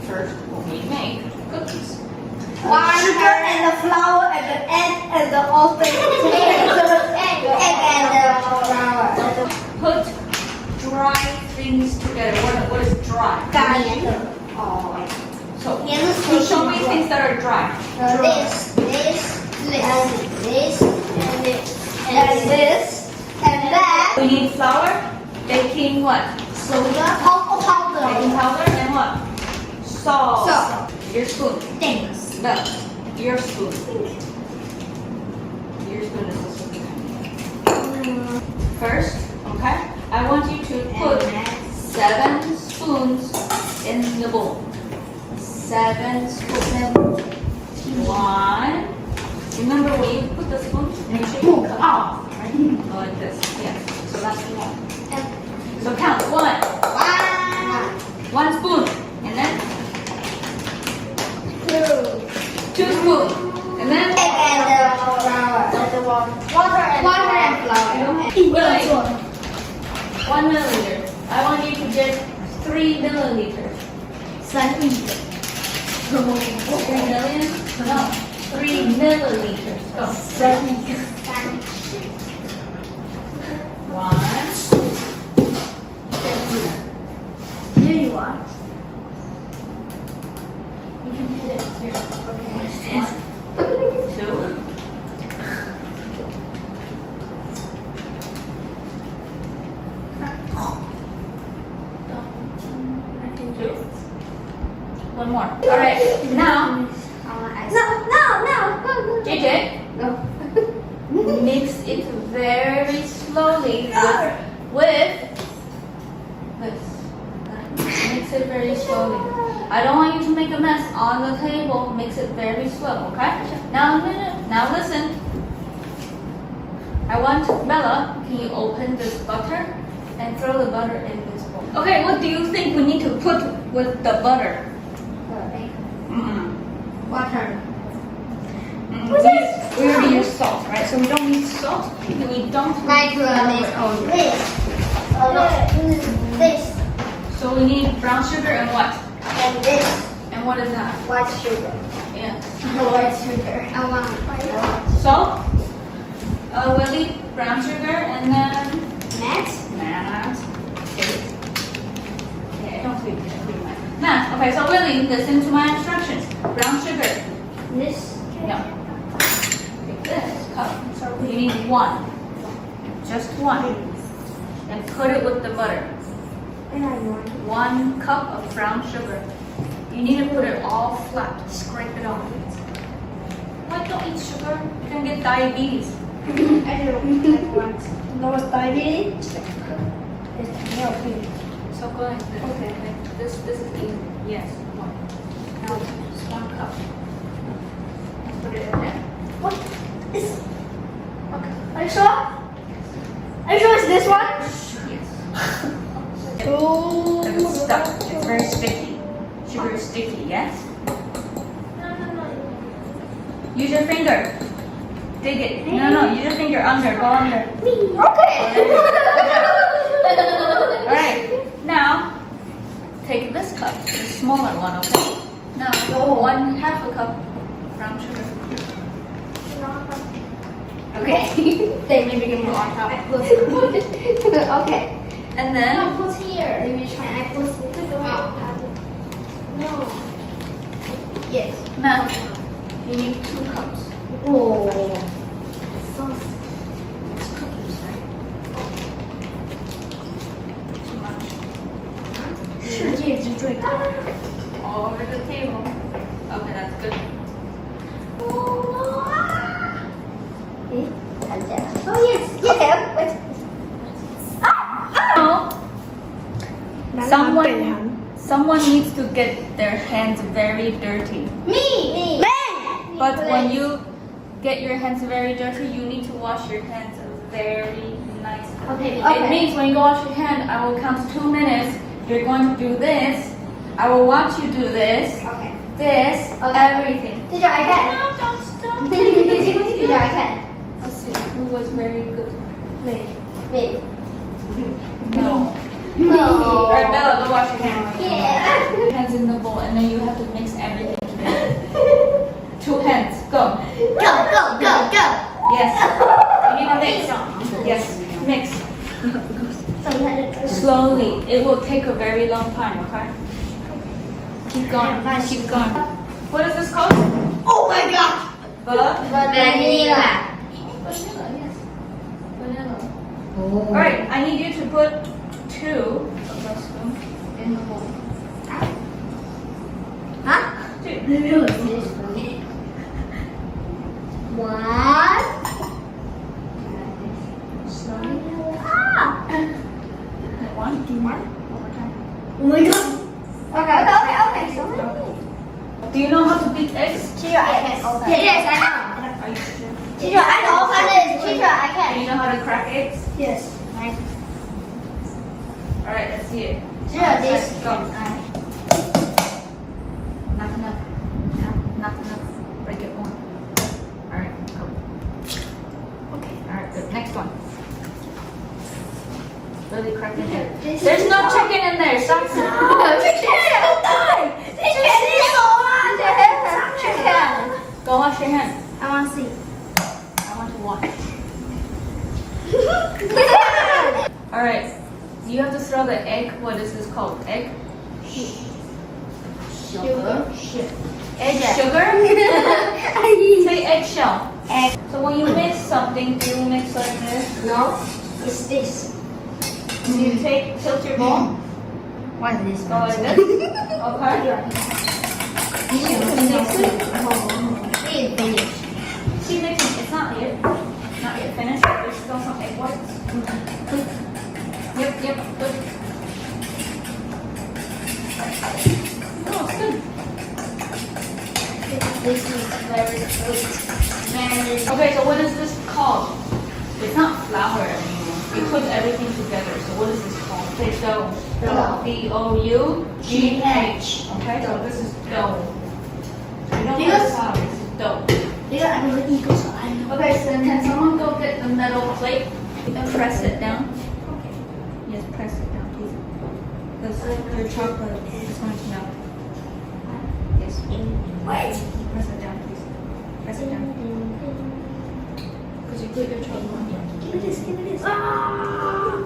first we make cookies. Sugar and the flour and the egg and the all things. Egg and the flour. Put dry things together. What is dry? So show me things that are dry. This, and that. We need flour, baking what? Soda, cocoa Baking powder. powder and what? Salt. Salt. Your spoon. Thanks. No, your spoon. Your spoon is also first, okay? I want you to put 7 spoons in the bowl. 7 spoons. 1. Remember when you put the spoon, make sure you cut off. Right? Go like this. Yes. So that's 1. So count 1. 1 spoon. And then 2 spoons. And then Egg and the flour. Water and flour. Really? 1 milliliter. I want you to get 3 milliliters. 3 million? No. 3 milliliters. Go. 1. Here you are. You can put it here. Okay. 2. 2. 1 more. All right. Now, No. JJ, mix it very slowly with this. Mix it very slowly. I don't want you to make a mess on the table. Mix it very slow, okay? Now a minute. Now listen. I want Bella, can you open this butter and throw the butter in this bowl? Okay, what do you think we need to put with the butter? Water. We already used salt, right? So we don't need salt and we don't need This. So we need brown sugar and what? And this. And what is that? White sugar. Yeah. White sugar. I want white. Salt, Willie, brown sugar, and then Next. math. Yeah, don't speak math. Okay, so Willie, listen to my instructions. Brown sugar. This. No. Take this cup. You need 1. Just 1. And put it with the butter. 1 cup of brown sugar. You need to put it all flat. Scrape it off. Why don't eat sugar? You can get diabetes. I don't want. No diabetes. It's milky. So go like this. Okay. This is easy. Yes. 1. Now just 1 cup. Put it in there. What is? Okay. Are you sure? Are you sure it's this one? Yes. It's stuck. It's very sticky. Sugar is sticky, yes? Use your finger. Dig it. No, use your finger under. Go under. Okay. Alright. Now, take this cup, the smaller one, okay? Now, 1/2 cup brown sugar. Okay. Then maybe give me on top. Okay. And then, put here. Maybe try. I put No. Yes. now, you need 2 cups. Oh. It's cookies, right? Too much. 世界之最大。 All over the table. Okay, that's good. Oh yes, yes. Someone needs to get their hands very dirty. Me. But when you get your hands very dirty, you need to wash your hands very nicely. Okay. It means when you wash your hand, I will count 2 minutes. You're going to do this. I will watch you do this, Okay. this, everything. Teacher, I can. No, don't stop. Teacher, I can. Let's see who was very good. Wait. No. All right, Bella, go wash your hands. Yeah. Hands in the bowl, and then you have to mix everything together. 2 hands, go. Go. Yes. You need to mix. Yes, mix. Slowly. It will take a very long time, okay? Keep going. Keep going. What is this called? Oh my god. Vanilla, yes. Vanilla. Alright, I need you to put 2 of those spoons in the bowl. Huh? 2. One. Slowly. Ah. 1, 2 more. Over time. Oh my god. Okay. Do you know how to beat eggs? Teacher, I can. Yes, I know. Are you sure? Teacher, I know how to. Teacher, I Do can. you know how to crack eggs? Yes. Alright, let's see it. Teacher, this. Go. Not enough. Not enough. Break it more. Alright, go. Okay, alright, good. Next one. Really crack it in. There's no chicken in there. Stop. Go wash your hands. I want to see. I want to watch. Alright, you have to throw the egg. What is this called? Egg? Sugar. Egg sugar? Say eggshell. Egg. So when you mix something, do you mix like this? No, it's this. You tilt your bowl, What is this? go like this. Okay. Mix it. Keep mixing. It's not yet. Not yet finished. There's still some egg whites. Yep, good. Oh, it's good. This is very sweet. Okay, so what is this called? It's not flour anymore. We put everything together. So what is this called? Say dough. Dough. D-O-U-G-H. Okay, so this is dough. We don't Because- put flour, it's dough. Because I'm going to eat so I know. Okay, so can someone go get the metal plate and press it down? Yes, press it down, please. Because your chocolate is going to melt. Yes. Wait. Press it down, please. Press it down. Because you put your chocolate on here. Give me this.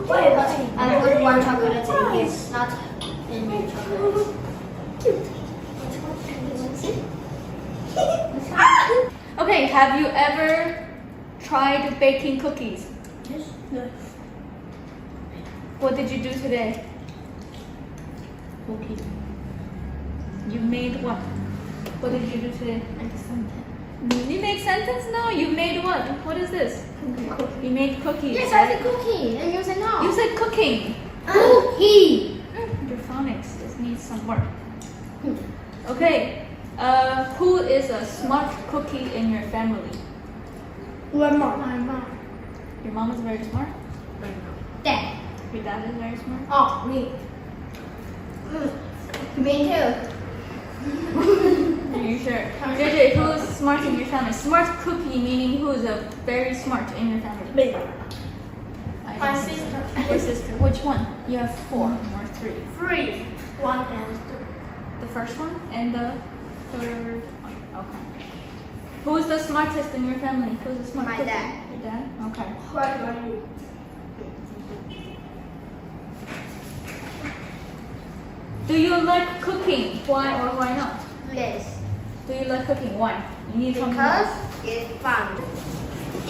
Wait, but I put one chocolate in here, not in your chocolate. Okay, have you ever tried baking cookies? Yes. What did you do today? Cookie. You made what? What did you do today? You made sentence? No, you made what? What is this? You made cookies. Yes, I said cookie, and you said no. You said cooking. Cookie. Your phonics just needs some work. Okay. Who is a smart cookie in your family? One more. My mom. Your mom is very smart. Dad. Your dad is very smart. Oh, me. Me too. Are you sure? JJ, who is smart in your family? Smart cookie meaning who is a very smart in your family? Me. My sister. Your sister. Which one? You have 4 or 3. 3. 1 and 2. The first one and the third one. Okay. Who is the smartest in your family? Who's the smart My cookie? dad. Your dad? Okay. What about you? Do you like cooking? Why or why not? Yes. Do you like cooking? Why? You need something Because else. it's fun.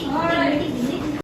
Alright.